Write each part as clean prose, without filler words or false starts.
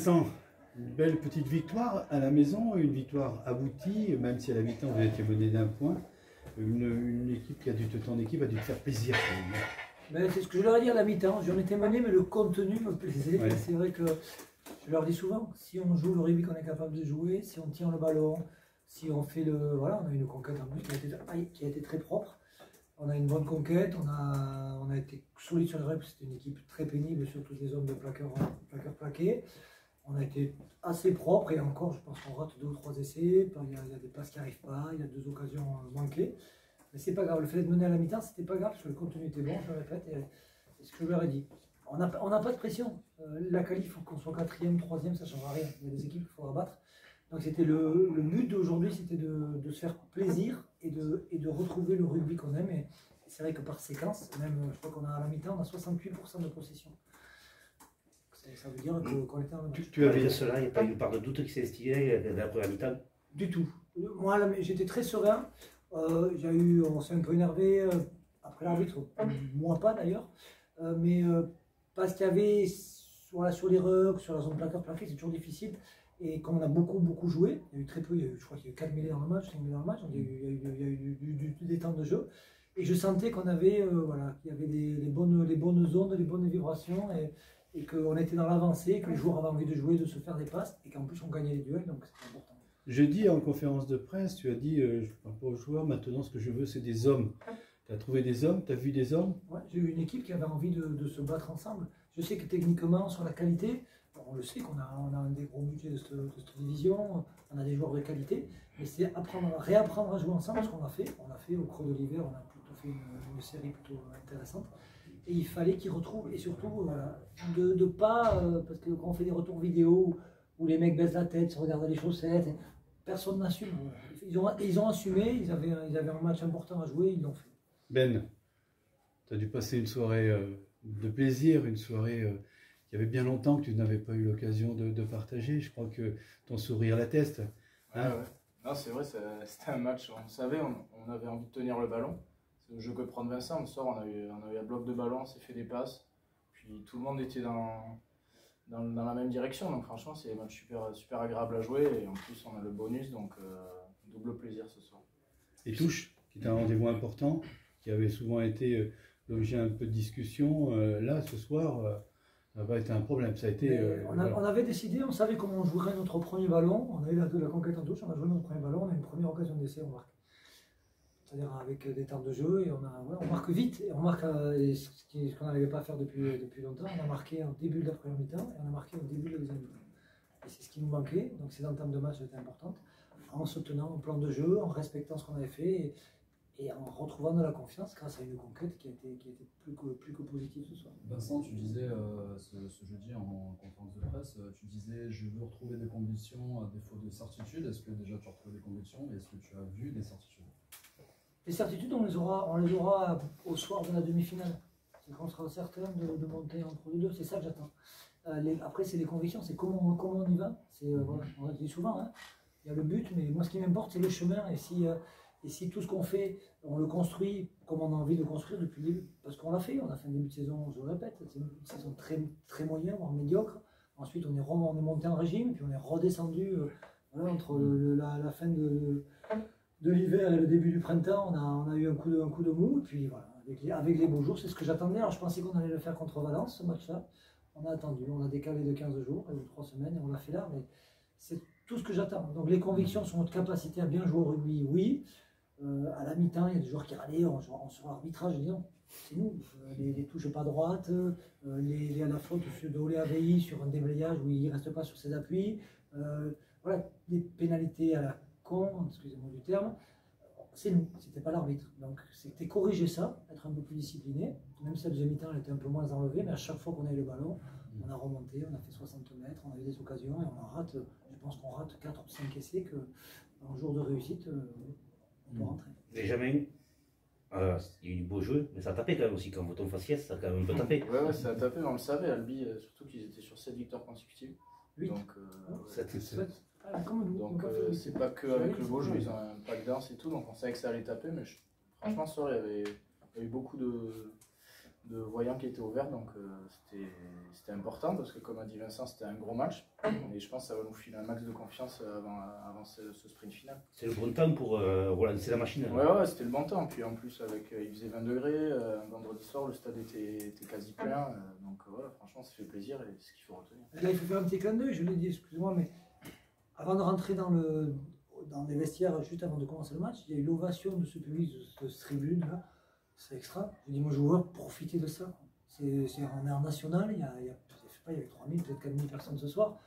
Une belle petite victoire à la maison, une victoire aboutie, même si à la mi-temps vous étiez mené d'un point. Une équipe qui a dû ton équipe a dû te faire plaisir. Ben, c'est ce que je leur ai dit à la mi-temps. J'en étais mené, mais le contenu me plaisait. Ouais. C'est vrai que je leur dis souvent, si on joue le rugby qu'on est capable de jouer, si on tient le ballon, si on fait le... Voilà, on a une conquête en plus qui a été très propre. On a une bonne conquête, on a été solide sur le rep, c'était une équipe très pénible sur toutes les zones de plaqueurs plaqués. On a été assez propre et encore, je pense qu'on rate 2 ou 3 essais. Il y a des passes qui n'arrivent pas, il y a 2 occasions manquées. Mais c'est pas grave, le fait d'être mené à la mi-temps, c'était pas grave parce que le contenu était bon, je le répète, et c'est ce que je leur ai dit. On n'a pas de pression. La qualif, il faut qu'on soit 4e, 3e, ça ne changera rien. Il y a des équipes qu'il faudra battre. Donc c'était le but d'aujourd'hui, c'était de se faire plaisir et de retrouver le rugby qu'on aime. Et c'est vrai que par séquence, même je crois qu'on a à la mi-temps, on a 68% de possession. Ça veut dire qu'on était en match. Tu avais cela, il n'y a pas eu une part de doute qui s'est instillée dans la première mi-temps? Du tout. Moi, j'étais très serein. On s'est un peu énervé après l'arbitre, moi pas d'ailleurs, mais parce qu'il y avait voilà, sur les rucks, sur la zone plaqué, c'est toujours difficile. Et comme on a beaucoup joué, il y a eu très peu, je crois qu'il y a eu 4 mêlées dans le match, 5 mêlées dans le match, donc il y a eu des temps de jeu. Et je sentais qu'on avait, voilà, qu'il y avait les bonnes ondes, les bonnes vibrations, et qu'on était dans l'avancée, que les joueurs avaient envie de jouer, de se faire des passes, et qu'en plus on gagnait les duels, donc c'était important. Jeudi, en conférence de presse, tu as dit, je ne parle pas aux joueurs, maintenant ce que je veux c'est des hommes. Tu as trouvé des hommes, tu as vu des hommes? Ouais, j'ai eu une équipe qui avait envie de se battre ensemble. Je sais que techniquement, sur la qualité, on le sait qu'on a un des gros budgets de cette division, on a des joueurs de qualité, mais c'est réapprendre à jouer ensemble, ce qu'on a fait. On a fait au creux de l'hiver, on a plutôt fait une série plutôt intéressante. Et il fallait qu'ils retrouvent, et surtout, voilà, de pas, parce que quand on fait des retours vidéo, où les mecs baissent la tête, se regardent les chaussettes, personne n'assume. Ils ont assumé, ils avaient un match important à jouer, ils l'ont fait. Ben, tu as dû passer une soirée de plaisir, une soirée qu'il y avait bien longtemps que tu n'avais pas eu l'occasion de partager. Je crois que ton sourire l'atteste. Hein? Ouais. Non, c'est vrai, c'était un match, on savait, on avait envie de tenir le ballon. C'est le jeu que prend Vincent. Le soir, on a eu un bloc de ballon, on s'est fait des passes. Puis tout le monde était dans la même direction. Donc franchement, c'est un match super agréable à jouer. Et en plus, on a le bonus, donc double plaisir ce soir. Et Touche, qui est un rendez-vous important, qui avait souvent été l'objet un peu de discussion. Là, ce soir, ça va être un problème. Ça a été, on avait décidé, on savait comment on jouerait notre premier ballon. On a eu la conquête en touche, on a joué notre premier ballon, on a une première occasion d'essai, on marque. C'est-à-dire avec des temps de jeu, et on marque vite, et on marque ce qu'on n'arrivait pas à faire depuis longtemps. On a marqué au début de la première mi-temps, et on a marqué au début de la deuxième mi-temps. Et c'est ce qui nous manquait, donc ces entames de match étaient importantes, en se tenant au plan de jeu, en respectant ce qu'on avait fait, et en retrouvant de la confiance grâce à une conquête qui a été plus que positive ce soir. Vincent, tu disais ce jeudi en conférence de presse, tu disais je veux retrouver des convictions à défaut de certitude. Est-ce que déjà tu as retrouvé des convictions et est-ce que tu as vu des certitudes? Les certitudes, on les aura au soir de la demi-finale. C'est qu'on sera certain de monter entre les deux, c'est ça que j'attends. Après, c'est les convictions, c'est comment on y va. Voilà, on le dit souvent, hein. Il y a le but, mais moi ce qui m'importe c'est le chemin, et si tout ce qu'on fait, on le construit comme on a envie de le construire depuis le début. Parce qu'on l'a fait, on a fait un début de saison, je le répète, c'est une saison très moyen, voire médiocre. Ensuite on est monté en régime, puis on est redescendu voilà, entre la fin de l'hiver et le début du printemps, on a eu un coup de mou, et puis voilà, avec les beaux jours, c'est ce que j'attendais. Alors je pensais qu'on allait le faire contre Valence, ce match-là. On a attendu, on a décalé de 15 jours, ou 3 semaines, et on l'a fait là, mais c'est tout ce que j'attends. Donc les convictions sur notre capacité à bien jouer au rugby, oui. À la mi-temps, il y a des joueurs qui râlaient, sur l'arbitrage, disons, c'est nous. Les touches pas droites, à la faute de Olé Aveilly sur un déblayage où il ne reste pas sur ses appuis. Voilà, des pénalités à la con, excusez-moi du terme. C'est nous, c'était pas l'arbitre. Donc c'était corriger ça, être un peu plus discipliné. Même si la deuxième mi-temps elle était un peu moins enlevée, mais à chaque fois qu'on a eu le ballon, on a remonté, on a fait 60 mètres, on a eu des occasions et on en rate, je pense qu'on rate 4 ou 5 essais qu'en jour de réussite, on peut rentrer. Benjamin, il y a eu du beau jeu, mais ça a tapé quand même aussi. Quand on tombe faciès, ça a quand même un peu tapé. Ouais, ça a tapé, on le savait. Albi, surtout qu'ils étaient sur 7 victoires consécutives. 8. Donc, 7. Donc c'est pas que avec le beau jeu, ils ont un pack danse et tout, donc on savait que ça allait taper, mais franchement ce soir il y a eu beaucoup de voyants qui étaient ouverts, donc c'était important parce que comme a dit Vincent, c'était un gros match et je pense que ça va nous filer un max de confiance avant ce sprint final. C'est le bon temps pour relancer la machine. Ouais, c'était le bon temps. Puis en plus, il faisait 20 degrés, vendredi soir, le stade était quasi plein, donc voilà, franchement, ça fait plaisir et c'est ce qu'il faut retenir. Là, il faut faire un petit clin d'œil, je l'ai dit, excusez-moi, mais avant de rentrer dans les vestiaires, juste avant de commencer le match, il y a eu l'ovation de ce public, de cette tribune-là. C'est extra. Je dis, moi, joueur, profitez de ça. On est en national, je sais pas, il y avait 3000, peut-être 4000 personnes ce soir.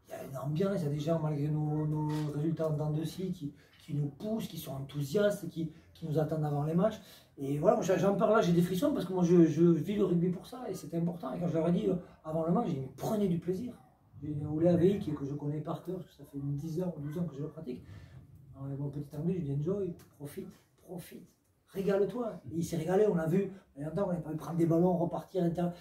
Il y a une ambiance, il y a des gens, malgré nos résultats en dents de scie, qui nous poussent, qui sont enthousiastes, qui nous attendent avant les matchs. Et voilà, j'en parle là, j'ai des frissons parce que moi, je vis le rugby pour ça et c'est important. Et quand je leur ai dit avant le match, j'ai dit, prenez du plaisir. Oulé Avei, que je connais par cœur, parce que ça fait 10 ans ou 12 ans que je le pratique. Avec mon petit anglais, je dis enjoy, profite. Régale-toi. Il s'est régalé, on l'a vu. Il y a longtemps, on n'a pas pu prendre des ballons, repartir. Voilà.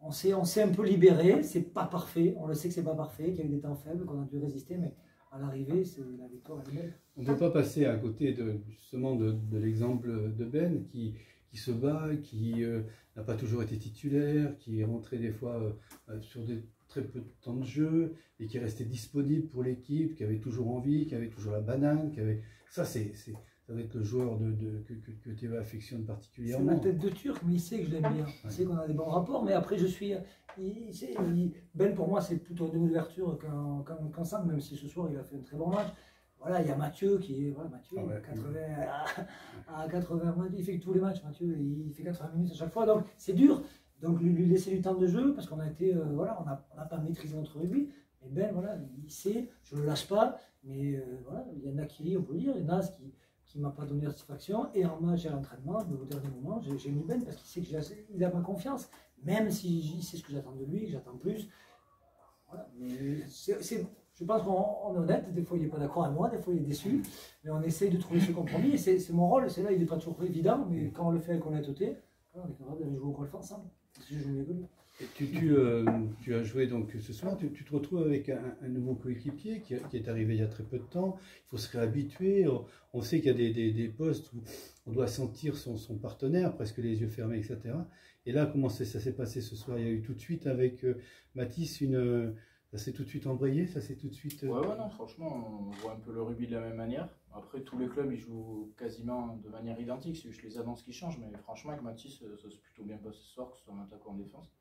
On s'est un peu libéré. C'est pas parfait. On le sait que c'est pas parfait, qu'il y a eu des temps faibles, qu'on a dû résister, mais à l'arrivée, la victoire est belle. On ne peut pas passer à côté justement de l'exemple de Ben qui se bat, qui n'a pas toujours été titulaire, qui est rentré des fois sur très peu de temps de jeu et qui est resté disponible pour l'équipe, qui avait toujours envie, qui avait toujours la banane, ça va être le joueur que Théo affectionne particulièrement. C'est ma tête de Turc, mais il sait que je l'aime bien. Il sait qu'on a des bons rapports, mais après Ben pour moi c'est plutôt une ouverture qu'un simple, même si ce soir il a fait un très bon match. Voilà, il y a Mathieu qui est Mathieu, 80, il fait tous les matchs, Mathieu, il fait 80 minutes à chaque fois, donc c'est dur. Donc lui laisser du temps de jeu parce qu'on a été, on n'a pas maîtrisé notre rugby. Mais Ben, voilà, il sait, je ne le lâche pas, mais voilà, il y en a qui, on peut le dire, il y en a qui ne m'a pas donné satisfaction. Et en match et à l'entraînement, au dernier moment, j'ai mis Ben parce qu'il sait qu'il a ma confiance, même s'il sait ce que j'attends de lui, que j'attends plus. Voilà, mais je pense qu'on est honnête, des fois il n'est pas d'accord avec moi, des fois il est déçu, mais on essaye de trouver ce compromis. Et c'est mon rôle, c'est là, il n'est pas toujours évident, mais quand on le fait avec honnêteté, on est capable d'aller jouer au golf ensemble. Si je joue mieux que lui. Tu as joué donc ce soir, tu te retrouves avec un nouveau coéquipier qui est arrivé il y a très peu de temps. Il faut se réhabituer. On sait qu'il y a des postes où on doit sentir son partenaire, presque les yeux fermés, etc. Et là, comment ça s'est passé ce soir? Il y a eu tout de suite avec Mathis ça s'est tout de suite embrayé, ça s'est tout de suite. Ouais, non, franchement, on voit un peu le rugby de la même manière. Après, tous les clubs, ils jouent quasiment de manière identique. C'est juste les annonces qui changent, mais franchement, avec Mathis, ça s'est plutôt bien passé ce soir, que ce soit en attaque ou en défense.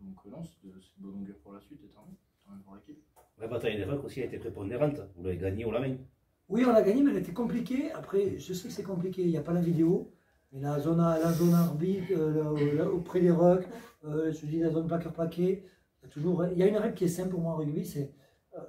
Donc non, c'est de bonne augure pour la suite et tant mieux pour l'équipe. La bataille des rocks aussi a été prépondérante. Vous l'avez gagnée au la main. Oui, on l'a gagné, mais elle était compliquée. Après, je sais que c'est compliqué, il n'y a pas la vidéo. Mais la zone arbitre, auprès des rocks, je dis la zone plaqueur-plaqué, il y a une règle qui est simple pour moi en rugby, c'est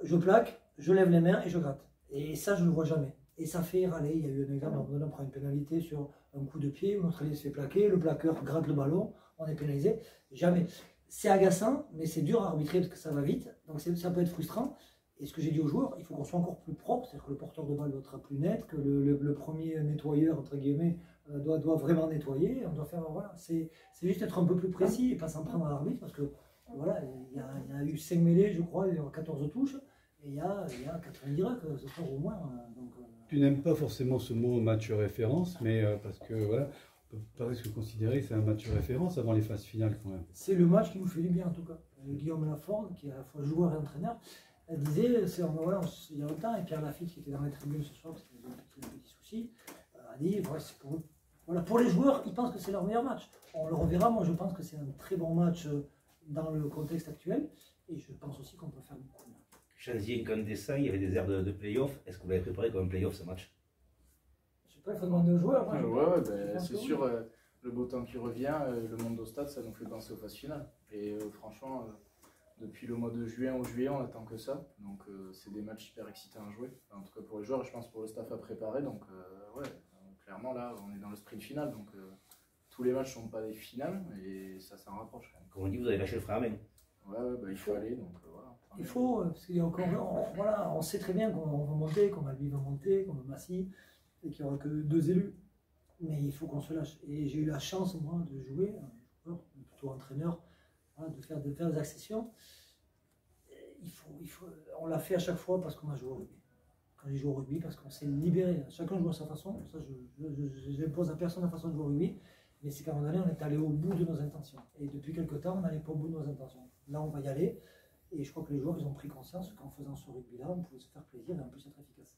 je plaque, je lève les mains et je gratte. Et ça, je ne le vois jamais. Et ça fait râler. Il y a eu un exemple, on prend une pénalité sur un coup de pied, où notre allié se fait plaquer, le plaqueur gratte le ballon, on est pénalisé. Jamais. C'est agaçant, mais c'est dur à arbitrer parce que ça va vite. Donc ça peut être frustrant. Et ce que j'ai dit aux joueurs, il faut qu'on soit encore plus propre, c'est-à-dire que le porteur de balle doit être plus net, que le premier nettoyeur, entre guillemets, doit vraiment nettoyer. On doit faire, voilà, c'est juste être un peu plus précis et pas s'en prendre à l'arbitre parce que voilà, il y a eu 5 mêlées, je crois, il y a 14 touches, et il y a 90 rucks ce soir au moins. Donc, Tu n'aimes pas forcément ce mot match référence, mais parce que voilà, on peut presque considérer que c'est un match référence avant les phases finales quand même. C'est le match qui nous fait du bien en tout cas. Guillaume Laforde, qui est à la fois joueur et entraîneur, elle disait, voilà, il y a longtemps, et Pierre Lafitte qui était dans les tribunes ce soir parce qu'il avait des petits soucis, a dit, voilà, pour les joueurs, ils pensent que c'est leur meilleur match. On le reverra, moi je pense que c'est un très bon match dans le contexte actuel, et je pense aussi qu'on peut faire beaucoup mieux. Chanzier, Gandessa, il y avait des airs de play-off. Est-ce que vous l'avez préparé comme un play-off ce match? Je sais pas, il faut demander aux joueurs. C'est sûr, le beau temps qui revient, le monde au stade, ça nous fait penser aux phases finales. Et franchement, depuis le mois de juin au juillet, on n'attend que ça. Donc c'est des matchs hyper excitants à jouer. En tout cas pour les joueurs, et je pense pour le staff à préparer. Donc clairement là, on est dans le sprint final. Donc tous les matchs ne sont pas des finales et ça s'en rapproche. Comme on dit, vous avez lâché le frein à main. Il faut aller. Donc voilà. Il faut, parce qu'il y a encore, on sait très bien qu'on va monter, qu'on Albi va monter, qu'on va Massy, et qu'il n'y aura que 2 élus. Mais il faut qu'on se lâche. Et j'ai eu la chance, moi, de jouer, plutôt entraîneur, de faire des accessions. On l'a fait à chaque fois parce qu'on a joué au rugby. Quand j'ai joué au rugby, parce qu'on s'est libéré. Chacun joue à sa façon. Ça, je n'impose à personne la façon de jouer au rugby. Mais c'est qu'à un moment donné, on est allé au bout de nos intentions. Et depuis quelques temps, on n'allait pas au bout de nos intentions. Là, on va y aller. Et je crois que les joueurs, ils ont pris conscience qu'en faisant ce rugby-là, on pouvait se faire plaisir et en plus être efficace.